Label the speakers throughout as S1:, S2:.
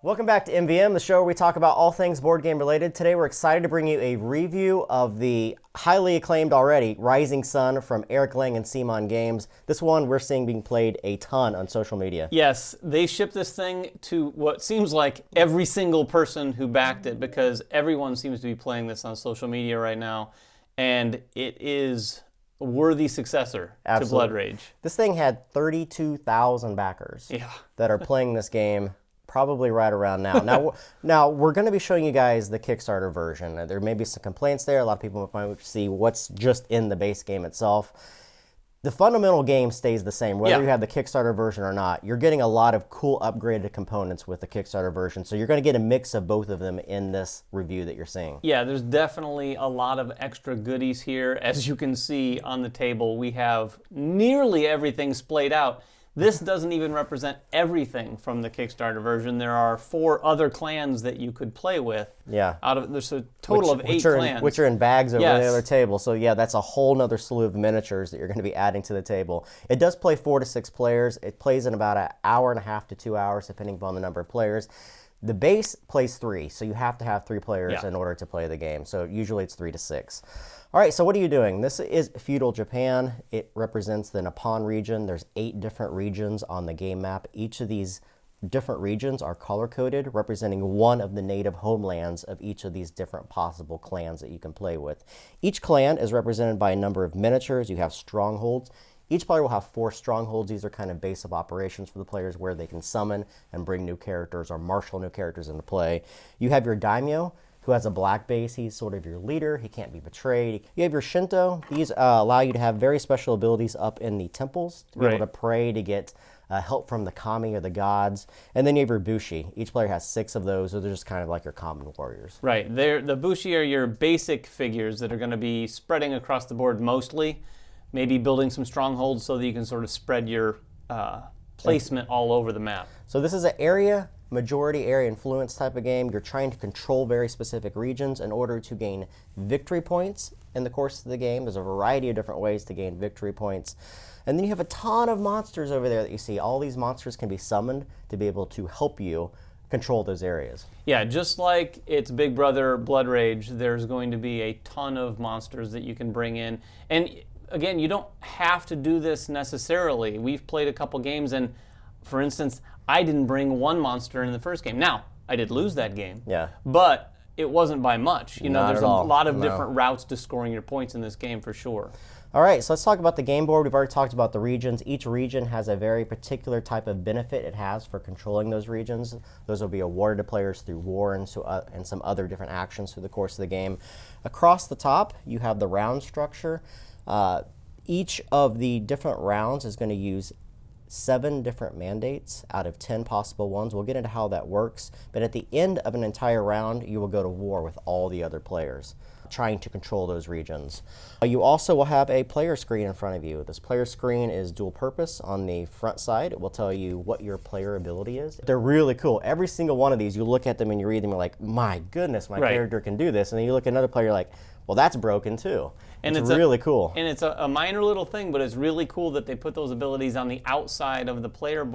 S1: Welcome back to MVM, the show where we talk about all things board game related. Today we're excited to bring you a review of the highly acclaimed already Rising Sun from Eric Lang and CMON Games. This one we're seeing being played a ton on social media.
S2: Yes, they shipped this thing to what seems like every single person who backed it, because everyone seems to be playing this on social media right now, and it is a worthy successor to Blood Rage.
S1: This thing had 32,000 backers that are playing this game. Probably right around now. Now we're going to be showing you guys the Kickstarter version. There may be some complaints there. A lot of people might see what's just in the base game itself. The fundamental game stays the same, whether you have the Kickstarter version or not. You're getting a lot of cool upgraded components with the Kickstarter version, so you're going to get a mix of both of them in this review that you're seeing.
S2: Yeah, there's definitely a lot of extra goodies here. As you can see on the table, we have nearly everything splayed out. This doesn't even represent everything from the Kickstarter version. There are 4 other clans that you could play with.
S1: Yeah.
S2: There's a total of 8 clans.
S1: Which are in bags over the other table. So yeah, that's a whole nother slew of miniatures that you're going to be adding to the table. It does play 4 to 6 players. It plays in about an hour and a half to 2 hours, depending upon the number of players. The base plays 3, so you have to have 3 players in order to play the game. So usually it's 3 to 6. All right, so what are you doing? This is feudal Japan. It represents the Nippon region. There's 8 different regions on the game map. Each of these different regions are color-coded, representing one of the native homelands of each of these different possible clans that you can play with. Each clan is represented by a number of miniatures. You have strongholds. Each player will have 4 strongholds. These are kind of base of operations for the players where they can summon and bring new characters or marshal new characters into play. You have your daimyo, who has a black base. He's sort of your leader. He can't be betrayed. You have your Shinto. These allow you to have very special abilities up in the temples to be able to pray to get help from the kami or the gods. And then you have your bushi. Each player has 6 of those, so they're just kind of like your common warriors.
S2: Right. The bushi are your basic figures that are going to be spreading across the board mostly, maybe building some strongholds so that you can sort of spread your placement all over the map.
S1: So this is an majority area influence type of game. You're trying to control very specific regions in order to gain victory points in the course of the game. There's a variety of different ways to gain victory points. And then you have a ton of monsters over there that you see. All these monsters can be summoned to be able to help you control those areas.
S2: Yeah, just like its big brother Blood Rage, there's going to be a ton of monsters that you can bring in. And again, you don't have to do this necessarily. We've played a couple games, and for instance, I didn't bring 1 monster in the first game. Now, I did lose that game, but it wasn't by much. You know, there's a lot of different routes to scoring your points in this game for sure.
S1: All right, so let's talk about the game board. We've already talked about the regions. Each region has a very particular type of benefit it has for controlling those regions. Those will be awarded to players through war and some other different actions through the course of the game. Across the top, you have the round structure. Each of the different rounds is going to use 7 different mandates out of 10 possible ones. We'll get into how that works, but at the end of an entire round, you will go to war with all the other players, trying to control those regions. You also will have a player screen in front of you. This player screen is dual purpose. On the front side, it will tell you what your player ability is. They're really cool. Every single one of these, you look at them and you read them, you're like, my goodness, my character can do this. And then you look at another player, you're like, well, that's broken too. And it's really cool.
S2: And it's a minor little thing, but it's really cool that they put those abilities on the outside of the player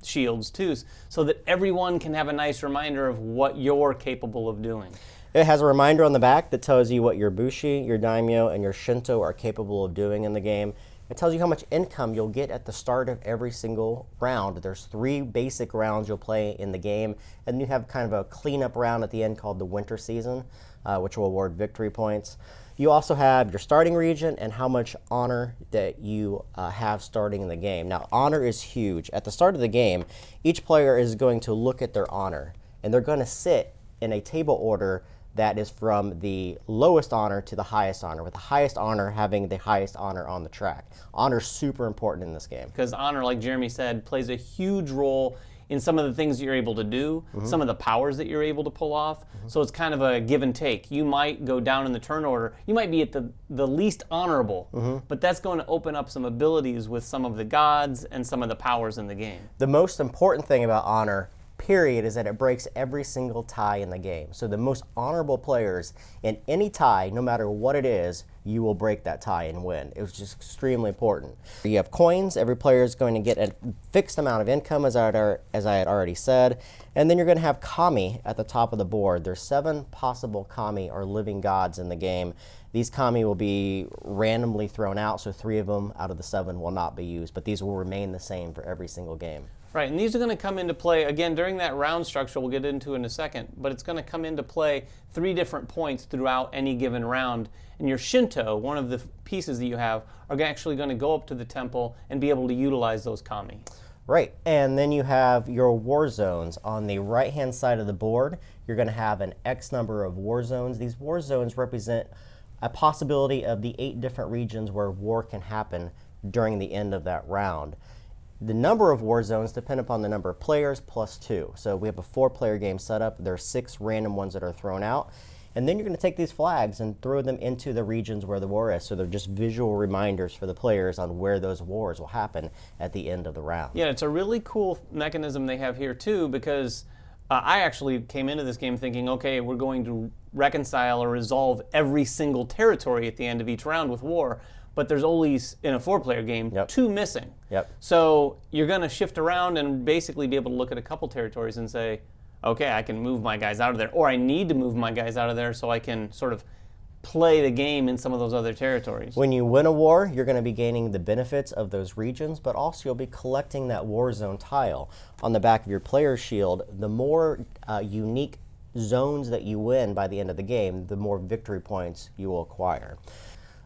S2: shields too, so that everyone can have a nice reminder of what you're capable of doing.
S1: It has a reminder on the back that tells you what your bushi, your daimyo, and your shinto are capable of doing in the game. It tells you how much income you'll get at the start of every single round. There's 3 basic rounds you'll play in the game, and you have kind of a cleanup round at the end called the winter season, which will award victory points. You also have your starting region and how much honor that you have starting in the game. Now, honor is huge. At the start of the game, each player is going to look at their honor, and they're going to sit in a table order that is from the lowest honor to the highest honor, with the highest honor having the highest honor on the track. Honor is super important in this game.
S2: Because honor, like Jeremy said, plays a huge role in some of the things that you're able to do, some of the powers that you're able to pull off. So it's kind of a give and take. You might go down in the turn order. You might be at the least honorable, but that's going to open up some abilities with some of the gods and some of the powers in the game.
S1: The most important thing about honor, period, is that it breaks every single tie in the game. So the most honorable players in any tie, no matter what it is, you will break that tie and win. It was just extremely important. You have coins. Every player is going to get a fixed amount of income, as I had already said. And then you're going to have kami at the top of the board. There's 7 possible kami, or living gods, in the game. These kami will be randomly thrown out, so 3 of them out of the 7 will not be used, but these will remain the same for every single game.
S2: Right, and these are going to come into play, again, during that round structure we'll get into in a second, but it's going to come into play 3 different points throughout any given round. And your Shinto, one of the pieces that you have, are actually going to go up to the temple and be able to utilize those kami.
S1: Right, and then you have your war zones. On the right-hand side of the board, you're going to have an X number of war zones. These war zones represent a possibility of the 8 different regions where war can happen during the end of that round. The number of war zones depend upon the number of players plus 2. So we have a 4-player game set up. There are 6 random ones that are thrown out. And then you're going to take these flags and throw them into the regions where the war is. So they're just visual reminders for the players on where those wars will happen at the end of the round.
S2: Yeah, it's a really cool mechanism they have here too, because I actually came into this game thinking, okay, we're going to reconcile or resolve every single territory at the end of each round with war. But there's always, in a 4-player game, 2 missing.
S1: Yep.
S2: So you're going to shift around and basically be able to look at a couple territories and say, okay, I can move my guys out of there, or I need to move my guys out of there so I can sort of play the game in some of those other territories.
S1: When you win a war, you're going to be gaining the benefits of those regions, but also you'll be collecting that war zone tile. On the back of your player's shield, the more unique zones that you win by the end of the game, the more victory points you will acquire.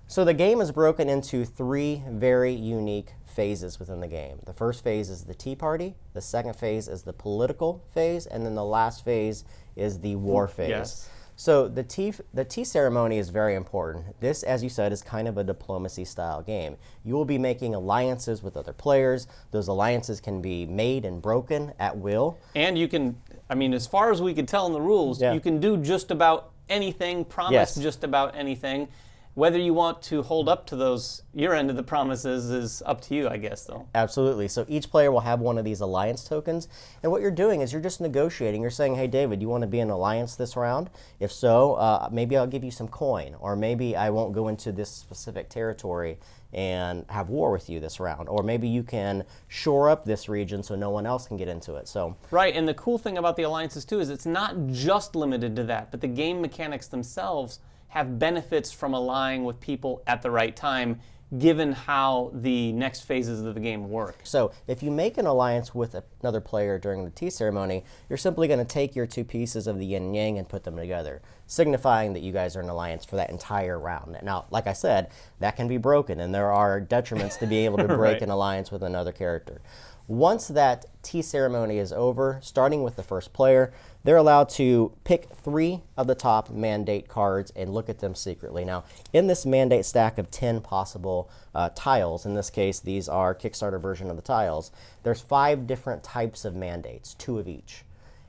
S1: So the game is broken into 3 very unique phases within the game. The first phase is the tea party, the second phase is the political phase, and then the last phase is the war phase.
S2: Yes.
S1: So the tea ceremony is very important. This, as you said, is kind of a diplomacy style game. You will be making alliances with other players. Those alliances can be made and broken at will.
S2: And you can, I mean, as far as we could tell in the rules, you can do just about anything, promise just about anything. Whether you want to hold up to those, your end of the promises, is up to you, I guess, though.
S1: Absolutely. So each player will have one of these alliance tokens. And what you're doing is you're just negotiating. You're saying, hey, David, you want to be in an alliance this round? If so, maybe I'll give you some coin. Or maybe I won't go into this specific territory and have war with you this round. Or maybe you can shore up this region so no one else can get into it. So
S2: right, and the cool thing about the alliances, too, is it's not just limited to that, but the game mechanics themselves have benefits from allying with people at the right time, given how the next phases of the game work.
S1: So if you make an alliance with another player during the tea ceremony, you're simply going to take your 2 pieces of the yin and yang and put them together, signifying that you guys are an alliance for that entire round. Now, like I said, that can be broken, and there are detriments to be able to break an alliance with another character. Once that tea ceremony is over, starting with the first player, they're allowed to pick 3 of the top mandate cards and look at them secretly. Now, in this mandate stack of 10 possible tiles, in this case, these are Kickstarter version of the tiles, there's 5 different types of mandates, 2 of each.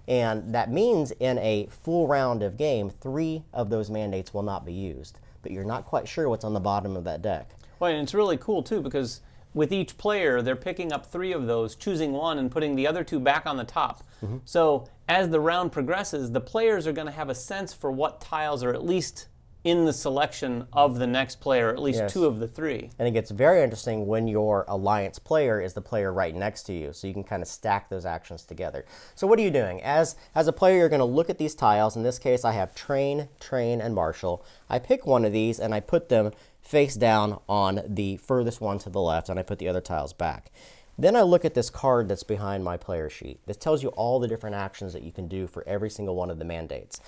S1: And that means in a full round of game, 3 of those mandates will not be used. But you're not quite sure what's on the bottom of that deck.
S2: Well, and it's really cool, too, because with each player, they're picking up 3 of those, choosing one, and putting the other 2 back on the top. So as the round progresses, the players are going to have a sense for what tiles are at least in the selection of the next player, at least 2 of the 3.
S1: And it gets very interesting when your alliance player is the player right next to you, so you can kind of stack those actions together. So what are you doing? As a player, you're going to look at these tiles. In this case, I have train, and marshal. I pick one of these, and I put them face down on the furthest one to the left, and I put the other tiles back. Then I look at this card that's behind my player sheet. This tells you all the different actions that you can do for every single one of the mandates.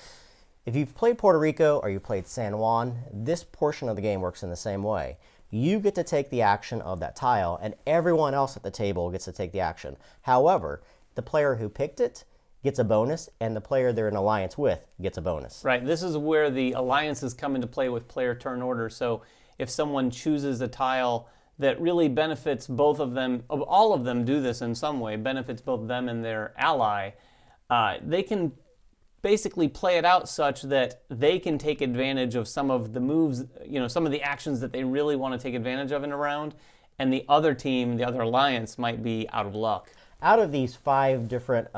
S1: If you've played Puerto Rico or you played San Juan, this portion of the game works in the same way. You get to take the action of that tile, and everyone else at the table gets to take the action. However, the player who picked it gets a bonus, and the player they're in alliance with gets a bonus.
S2: Right, this is where the alliances come into play with player turn order. So if someone chooses a tile that really benefits both of them, all of them do this in some way, benefits both them and their ally, they can basically play it out such that they can take advantage of some of the moves, some of the actions that they really want to take advantage of in a round, and the other team, the other alliance, might be out of luck.
S1: Out of these 5 different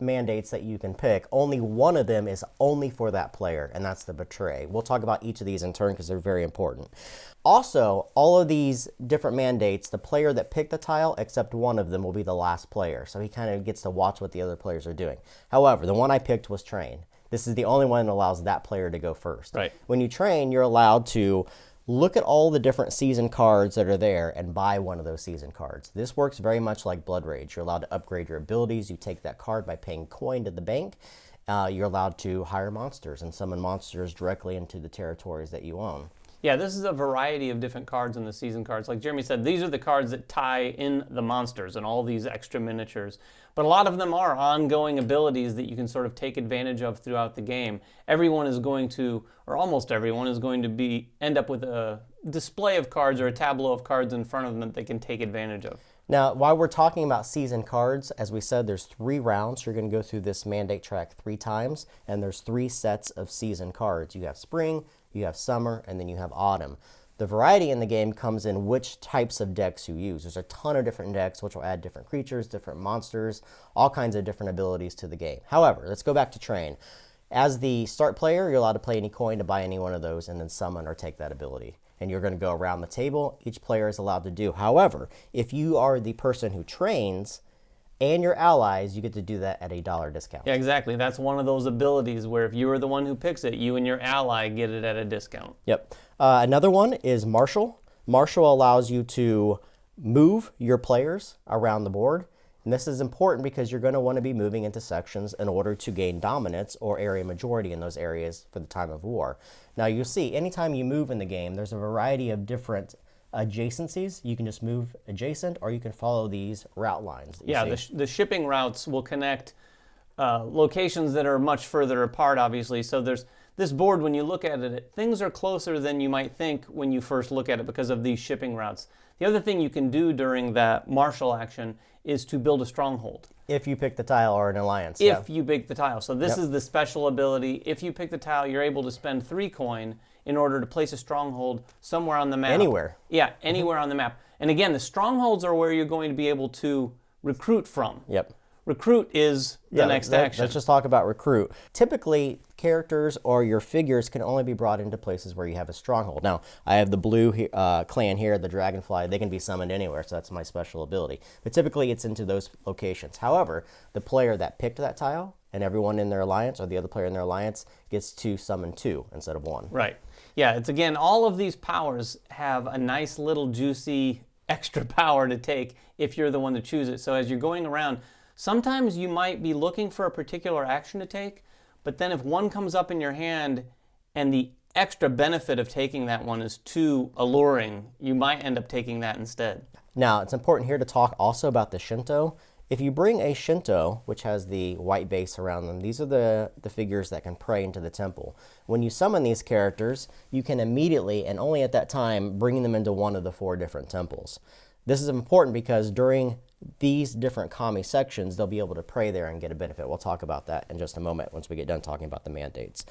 S1: mandates that you can pick, only one of them is only for that player, and that's the Betray. We'll talk about each of these in turn because they're very important. Also, all of these different mandates, the player that picked the tile, except one of them, will be the last player. So he kind of gets to watch what the other players are doing. However, the one I picked was Train. This is the only one that allows that player to go first.
S2: Right.
S1: When you train, you're allowed to look at all the different season cards that are there and buy one of those season cards. This works very much like Blood Rage. You're allowed to upgrade your abilities. You take that card by paying coin to the bank. You're allowed to hire monsters and summon monsters directly into the territories that you own.
S2: Yeah, this is a variety of different cards in the season cards. Like Jeremy said, these are the cards that tie in the monsters and all these extra miniatures. But a lot of them are ongoing abilities that you can sort of take advantage of throughout the game. Everyone is going to, or almost everyone is going to end up with a display of cards or a tableau of cards in front of them that they can take advantage of.
S1: Now, while we're talking about season cards, as we said, there's 3 rounds. You're going to go through this mandate track 3 times, and there's 3 sets of season cards. You have spring, you have summer, and then you have autumn. The variety in the game comes in which types of decks you use. There's a ton of different decks which will add different creatures, different monsters, all kinds of different abilities to the game. However, let's go back to Train. As the start player, you're allowed to play any coin to buy any one of those and then summon or take that ability. And you're going to go around the table. Each player is allowed to do. However, if you are the person who trains and your allies, you get to do that at a $1 discount.
S2: Yeah, exactly. That's one of those abilities where if you are the one who picks it, you and your ally get it at a discount.
S1: Yep. Another one is Marshal. Marshal allows you to move your players around the board. And this is important because you're going to want to be moving into sections in order to gain dominance or area majority in those areas for the time of war. Now you'll see, anytime you move in the game, there's a variety of different adjacencies. You can just move adjacent, or you can follow these route lines.
S2: Yeah, the shipping routes will connect locations that are much further apart, obviously. So there's this board, when you look at it, things are closer than you might think when you first look at it because of these shipping routes. The other thing you can do during that martial action is to build a stronghold.
S1: If you pick the tile or an alliance.
S2: If you pick the tile. So this is the special ability. If you pick the tile, you're able to spend 3 coin in order to place a stronghold somewhere on the map.
S1: Anywhere.
S2: Yeah, anywhere on the map. And again, the strongholds are where you're going to be able to recruit from.
S1: Yep.
S2: Recruit is the next action.
S1: Let's just talk about recruit. Typically, characters or your figures can only be brought into places where you have a stronghold. Now, I have the blue clan here, the Dragonfly. They can be summoned anywhere, so that's my special ability. But typically, it's into those locations. However, the player that picked that tile and everyone in their alliance or the other player in their alliance gets to summon 2 instead of 1.
S2: Right. Yeah, it's again, all of these powers have a nice little juicy extra power to take if you're the one to choose it. So as you're going around, sometimes you might be looking for a particular action to take, but then if one comes up in your hand and the extra benefit of taking that one is too alluring, you might end up taking that instead.
S1: Now, it's important here to talk also about the Shinto. If you bring a Shinto, which has the white base around them, these are the figures that can pray into the temple. When you summon these characters, you can immediately, and only at that time, bring them into one of the 4 different temples. This is important because during these different kami sections, they'll be able to pray there and get a benefit. We'll talk about that in just a moment once we get done talking about the mandates.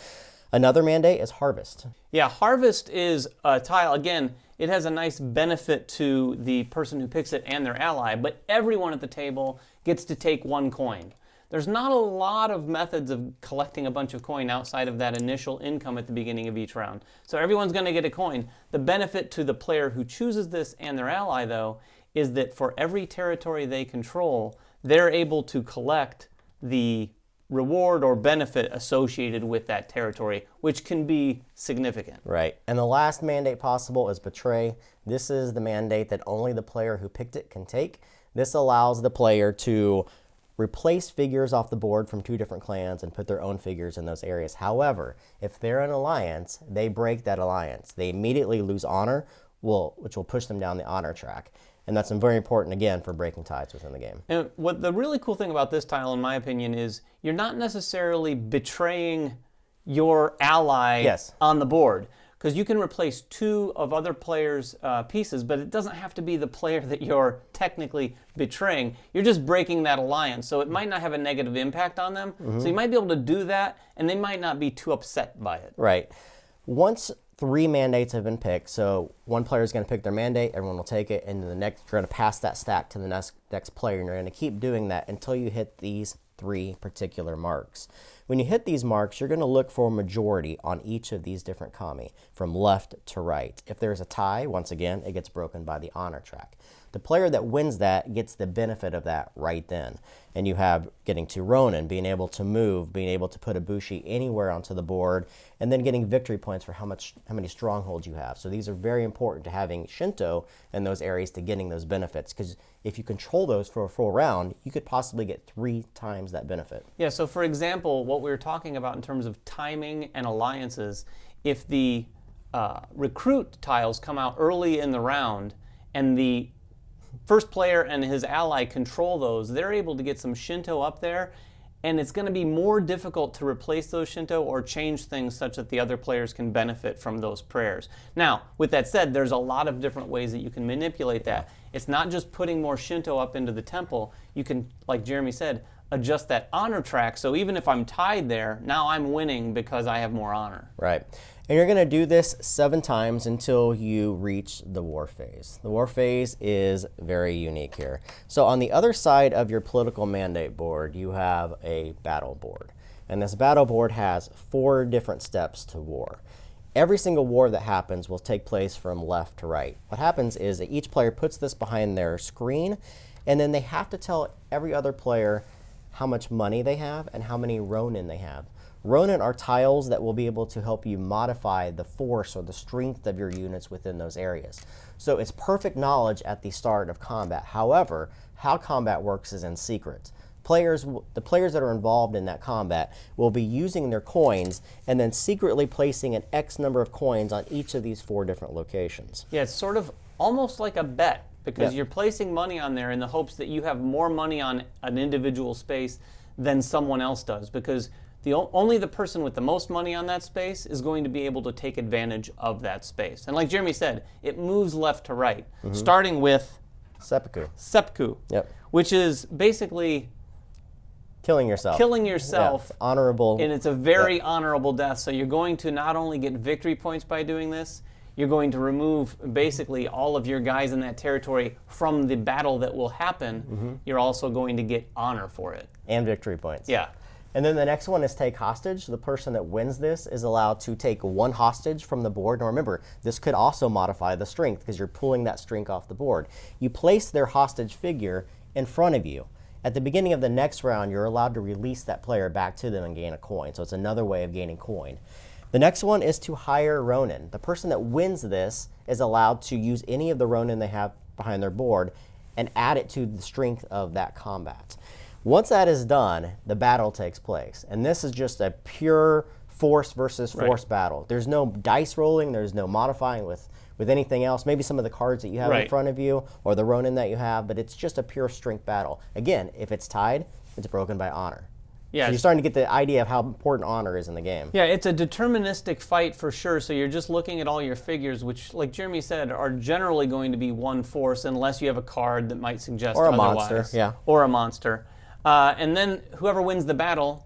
S1: Another mandate is Harvest.
S2: Yeah, Harvest is a tile. Again, it has a nice benefit to the person who picks it and their ally, but everyone at the table gets to take 1 coin. There's not a lot of methods of collecting a bunch of coin outside of that initial income at the beginning of each round. So everyone's going to get a coin. The benefit to the player who chooses this and their ally, though, is that for every territory they control, they're able to collect the reward or benefit associated with that territory, which can be significant.
S1: Right. And the last mandate possible is Betray. This is the mandate that only the player who picked it can take. This allows the player to replace figures off the board from 2 different clans and put their own figures in those areas. However, if they're an alliance, they break that alliance. They immediately lose honor, which will push them down the honor track. And that's very important, again, for breaking ties within the game.
S2: And what the really cool thing about this tile, in my opinion, is you're not necessarily betraying your ally on the board. Because you can replace 2 of other players' pieces, but it doesn't have to be the player that you're technically betraying. You're just breaking that alliance, so it might not have a negative impact on them. So you might be able to do that, and they might not be too upset by it.
S1: Right. Once 3 mandates have been picked. So one player is going to pick their mandate, everyone will take it, and then the next, you're going to pass that stack to the next player, and you're going to keep doing that until you hit these 3 particular marks. When you hit these marks, you're going to look for a majority on each of these different kami, from left to right. If there's a tie, once again, it gets broken by the honor track. The player that wins that gets the benefit of that right then. And you have getting to Ronin, being able to move, being able to put a Bushi anywhere onto the board, and then getting victory points for how many strongholds you have. So these are very important to having Shinto in those areas to getting those benefits, because if you control those for a full round, you could possibly get 3 times that benefit.
S2: Yeah, so for example, what we were talking about in terms of timing and alliances, if the recruit tiles come out early in the round and the first player and his ally control those, they're able to get some Shinto up there, and it's going to be more difficult to replace those Shinto or change things such that the other players can benefit from those prayers. Now, with that said, there's a lot of different ways that you can manipulate that. It's not just putting more Shinto up into the temple. You can, like Jeremy said, adjust that honor track, so even if I'm tied there, now I'm winning because I have more honor.
S1: Right. And you're going to do this 7 times until you reach the war phase. The war phase is very unique here. So on the other side of your political mandate board, you have a battle board. And this battle board has 4 different steps to war. Every single war that happens will take place from left to right. What happens is that each player puts this behind their screen, and then they have to tell every other player how much money they have and how many Ronin they have. Ronin are tiles that will be able to help you modify the force or the strength of your units within those areas. So it's perfect knowledge at the start of combat. However, how combat works is in secret. The players that are involved in that combat will be using their coins and then secretly placing an X number of coins on each of these 4 different locations.
S2: Yeah, it's sort of almost like a bet, because you're placing money on there in the hopes that you have more money on an individual space than someone else does, because only the person with the most money on that space is going to be able to take advantage of that space. And like Jeremy said, it moves left to right, starting with seppuku, which is basically
S1: killing yourself.
S2: Yeah,
S1: honorable.
S2: And it's a very honorable death. So you're going to not only get victory points by doing this, you're going to remove basically all of your guys in that territory from the battle that will happen. You're also going to get honor for it.
S1: And victory points.
S2: Yeah.
S1: And then the next one is take hostage. The person that wins this is allowed to take 1 hostage from the board. Now remember, this could also modify the strength because you're pulling that strength off the board. You place their hostage figure in front of you. At the beginning of the next round, you're allowed to release that player back to them and gain a coin. So it's another way of gaining coin. The next one is to hire Ronin. The person that wins this is allowed to use any of the Ronin they have behind their board and add it to the strength of that combat. Once that is done, the battle takes place. And this is just a pure force versus force battle. There's no dice rolling, there's no modifying with anything else. Maybe some of the cards that you have in front of you or the Ronin that you have, but it's just a pure strength battle. Again, if it's tied, it's broken by honor. Yeah, so you're starting to get the idea of how important honor is in the game.
S2: Yeah, it's a deterministic fight for sure. So you're just looking at all your figures, which, like Jeremy said, are generally going to be 1 force unless you have a card that might suggest otherwise.
S1: Or a monster, yeah.
S2: Or a monster. And then whoever wins the battle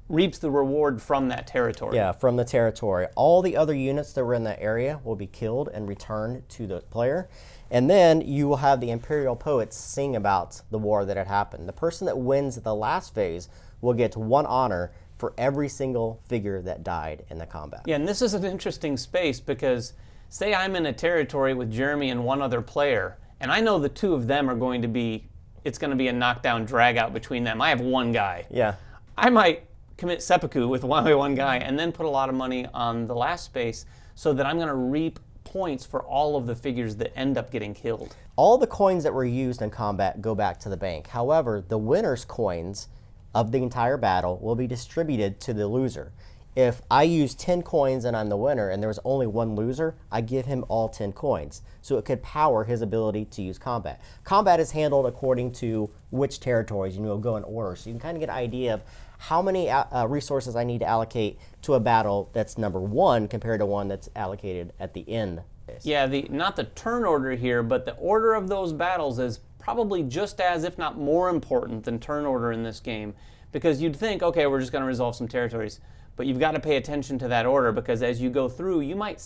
S2: reaps the reward from that territory.
S1: Yeah, from the territory. All the other units that were in that area will be killed and returned to the player. And then you will have the Imperial Poets sing about the war that had happened. The person that wins the last phase will get 1 honor for every single figure that died in the combat.
S2: Yeah, and this is an interesting space because say I'm in a territory with Jeremy and 1 other player, and I know the 2 of them are going to be, it's going to be a knockdown drag out between them. I have 1 guy.
S1: Yeah.
S2: I might commit seppuku with one guy and then put a lot of money on the last space so that I'm going to reap points for all of the figures that end up getting killed.
S1: All the coins that were used in combat go back to the bank. However, the winner's coins of the entire battle will be distributed to the loser. If I use 10 coins and I'm the winner and there was only 1 loser, I give him all 10 coins. So it could power his ability to use combat. Combat is handled according to which territories, you'll go in order. So you can kind of get an idea of how many resources I need to allocate to a battle that's number 1 compared to one that's allocated at the end.
S2: Yeah, not the turn order here, but the order of those battles is probably just as, if not more important than turn order in this game. Because you'd think, okay, we're just going to resolve some territories. but you've got to pay attention to that order, because as you go through, you might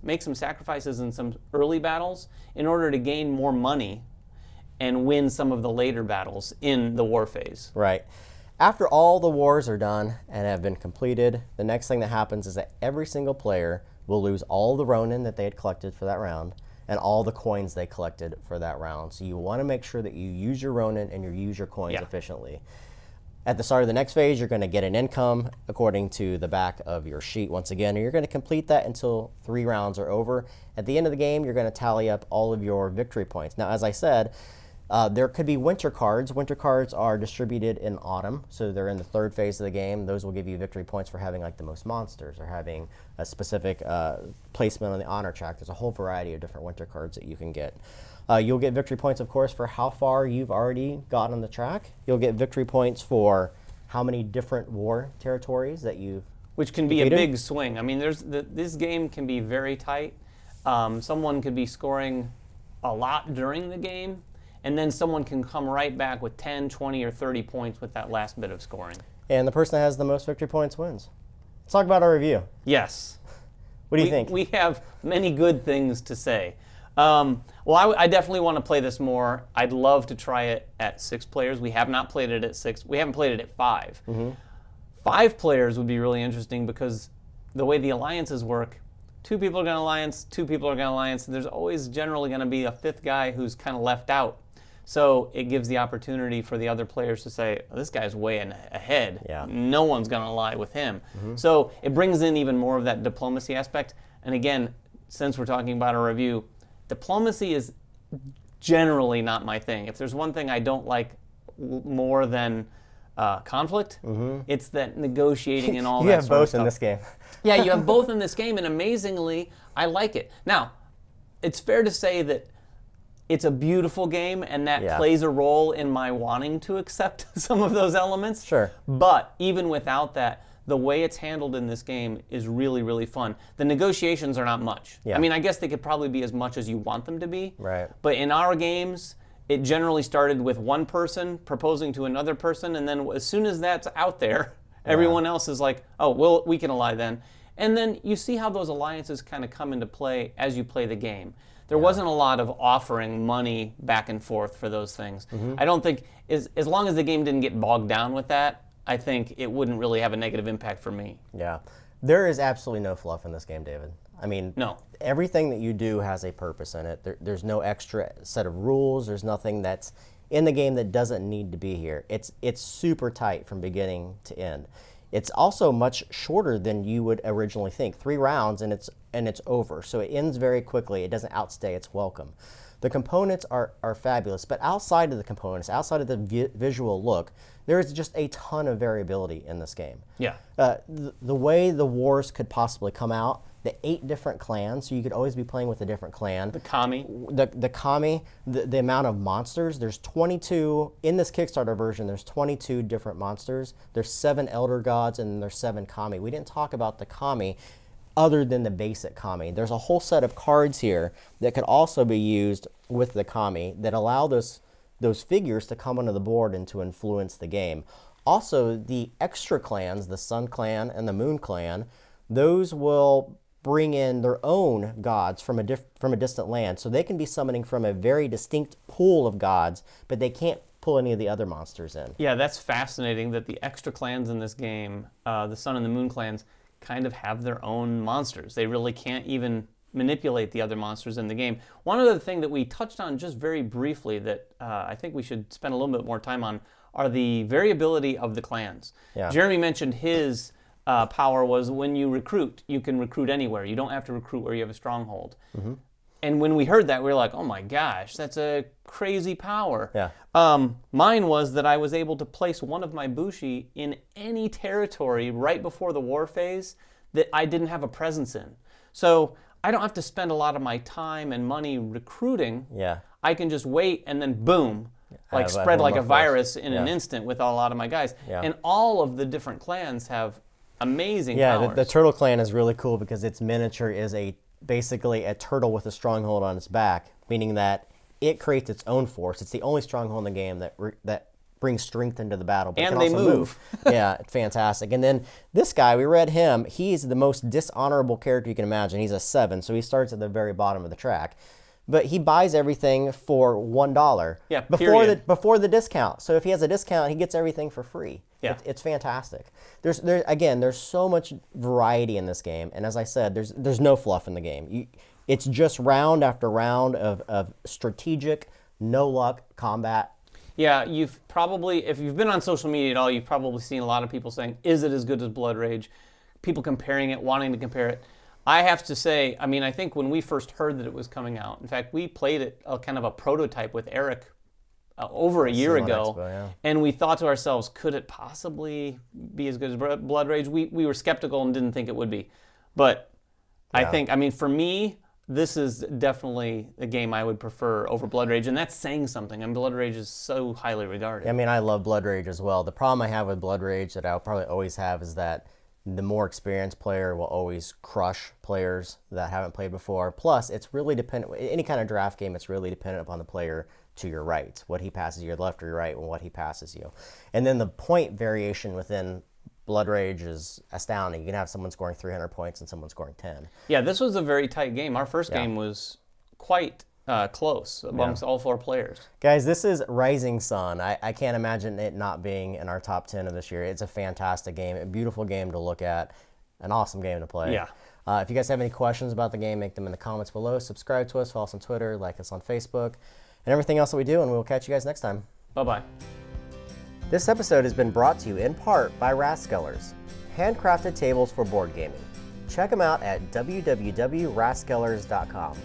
S2: make some sacrifices in some early battles in order to gain more money and win some of the later battles in the war phase.
S1: Right. After all the wars are done and have been completed, the next thing that happens is that every single player will lose all the Ronin that they had collected for that round and all the coins they collected for that round. So you want to make sure that you use your Ronin and you use your coins efficiently. At the start of the next phase, you're going to get an income according to the back of your sheet once again, and you're going to complete that until 3 rounds are over. At the end of the game, you're going to tally up all of your victory points. Now, as I said, there could be winter cards. Winter cards are distributed in autumn, so they're in the 3rd phase of the game. Those will give you victory points for having like the most monsters or having a specific placement on the honor track. There's a whole variety of different winter cards that you can get. You'll get victory points, of course, for how far you've already gotten on the track. You'll get victory points for how many different war territories that you've
S2: Which can be
S1: defeated.
S2: a big swing. I mean, this game can be very tight. Someone could be scoring a lot during the game, and then someone can come right back with 10, 20, or 30 points with that last bit of scoring.
S1: And the person that has the most victory points wins. Let's talk about our review.
S2: Yes.
S1: What do you think?
S2: We have many good things to say. I definitely want to play this more. I'd love to try it at 6 players. We have not played it at 6. We haven't played it at 5. 5 players would be really interesting, because the way the alliances work, 2 people are going to alliance, 2 people are going to alliance. There's always generally going to be a 5th guy who's kind of left out. So it gives the opportunity for the other players to say, oh, this guy's way ahead.
S1: Yeah.
S2: No one's going to ally with him. So it brings in even more of that diplomacy aspect. And again, since we're talking about a review, diplomacy is generally not my thing. If there's one thing I don't like more than conflict, it's that negotiating and all
S1: you
S2: that
S1: have
S2: sort of
S1: both
S2: stuff.
S1: in this game.
S2: Yeah, you have both in this game, and amazingly, I like it. Now, it's fair to say that it's a beautiful game, and that plays a role in my wanting to accept some of those elements.
S1: Sure.
S2: But even without that, the way it's handled in this game is really, really fun. The negotiations are not much.
S1: Yeah.
S2: I mean, I guess they could probably be as much as you want them to be.
S1: Right.
S2: But in our games, it generally started with one person proposing to another person, and then as soon as that's out there, everyone else is like, oh, well, we can ally then. And then you see how those alliances kind of come into play as you play the game. There wasn't a lot of offering money back and forth for those things. I don't think, as long as the game didn't get bogged down with that, I think it wouldn't really have a negative impact for me.
S1: Yeah. There is absolutely no fluff in this game, David. I mean,
S2: No.
S1: everything that you do has a purpose in it. There's no extra set of rules. There's nothing that's in the game that doesn't need to be here. It's super tight from beginning to end. It's also much shorter than you would originally think. 3 rounds and it's over. So it ends very quickly. It doesn't outstay its welcome. The components are fabulous, but outside of the components, outside of the visual look, there is just a ton of variability in this game.
S2: Yeah.
S1: The way the wars could possibly come out, the 8 different clans, so you could always be playing with a different clan.
S2: The Kami.
S1: The Kami, the amount of monsters, there's 22, in this Kickstarter version, there's 22 different monsters. There's 7 Elder Gods and there's 7 Kami. We didn't talk about the Kami other than the basic Kami. There's a whole set of cards here that could also be used with the Kami that allow those figures to come onto the board and to influence the game. Also, the extra clans, the Sun Clan and the Moon Clan, those will bring in their own gods from a distant land. So they can be summoning from a very distinct pool of gods, but they can't pull any of the other monsters in.
S2: Yeah, that's fascinating that the extra clans in this game, the Sun and the Moon clans, kind of have their own monsters. They really can't even manipulate the other monsters in the game. One other thing that we touched on just very briefly that I think we should spend a little bit more time on are the variability of the clans.
S1: Yeah.
S2: Jeremy mentioned his power was when you recruit, you can recruit anywhere. You don't have to recruit where you have a stronghold. And when we heard that, we were like, oh my gosh, that's a crazy power.
S1: Yeah.
S2: Mine was that I was able to place one of my Bushi in any territory right before the war phase that I didn't have a presence in. So I don't have to spend a lot of my time and money recruiting.
S1: Yeah.
S2: I can just wait and then boom, like
S1: have
S2: spread
S1: one
S2: like a
S1: more force.
S2: virus in an
S1: Yeah.
S2: instant with a lot of my guys.
S1: Yeah.
S2: And all of the different clans have amazing
S1: Yeah,
S2: powers.
S1: the Turtle Clan is really cool because its miniature is basically a turtle with a stronghold on its back, meaning that it creates its own force. It's the only stronghold in the game that bring strength into the battle, but it
S2: And
S1: can
S2: they
S1: also
S2: move.
S1: Yeah, fantastic. And then this guy, we read him. He's the most dishonorable character you can imagine. He's a 7, so he starts at the very bottom of the track. But he buys everything for $1.
S2: Yeah,
S1: before the discount. So if he has a discount, he gets everything for free.
S2: Yeah.
S1: It's fantastic. There's so much variety in this game, and as I said, there's no fluff in the game. It's just round after round of strategic, no luck combat.
S2: Yeah, you've probably, if you've been on social media at all, you've probably seen a lot of people saying, is it as good as Blood Rage? People comparing it, wanting to compare it. I have to say, I mean, I think when we first heard that it was coming out, in fact, we played it, kind of a prototype with Eric over a year ago,
S1: Expo, yeah.
S2: and we thought to ourselves, could it possibly be as good as Blood Rage? We were skeptical and didn't think it would be. But I think, I mean, for me, this is definitely a game I would prefer over Blood Rage, and that's saying something. I mean, Blood Rage is so highly regarded.
S1: I mean, I love Blood Rage as well. The problem I have with Blood Rage that I'll probably always have is that the more experienced player will always crush players that haven't played before. Plus, it's really dependent, any kind of draft game, it's really dependent upon the player to your right, what he passes you, your left or your right, and what he passes you. And then the point variation within Blood Rage is astounding. You can have someone scoring 300 points and someone scoring 10.
S2: Yeah, this was a very tight game. Our first game was quite close amongst all 4 players.
S1: Guys, this is Rising Sun. I can't imagine it not being in our top 10 of this year. It's a fantastic game, a beautiful game to look at, an awesome game to play.
S2: Yeah.
S1: If you guys have any questions about the game, make them in the comments below. Subscribe to us, follow us on Twitter, like us on Facebook, and everything else that we do, and we'll catch you guys next time.
S2: Bye-bye.
S1: This episode has been brought to you in part by Rascalers, handcrafted tables for board gaming. Check them out at www.rascalers.com.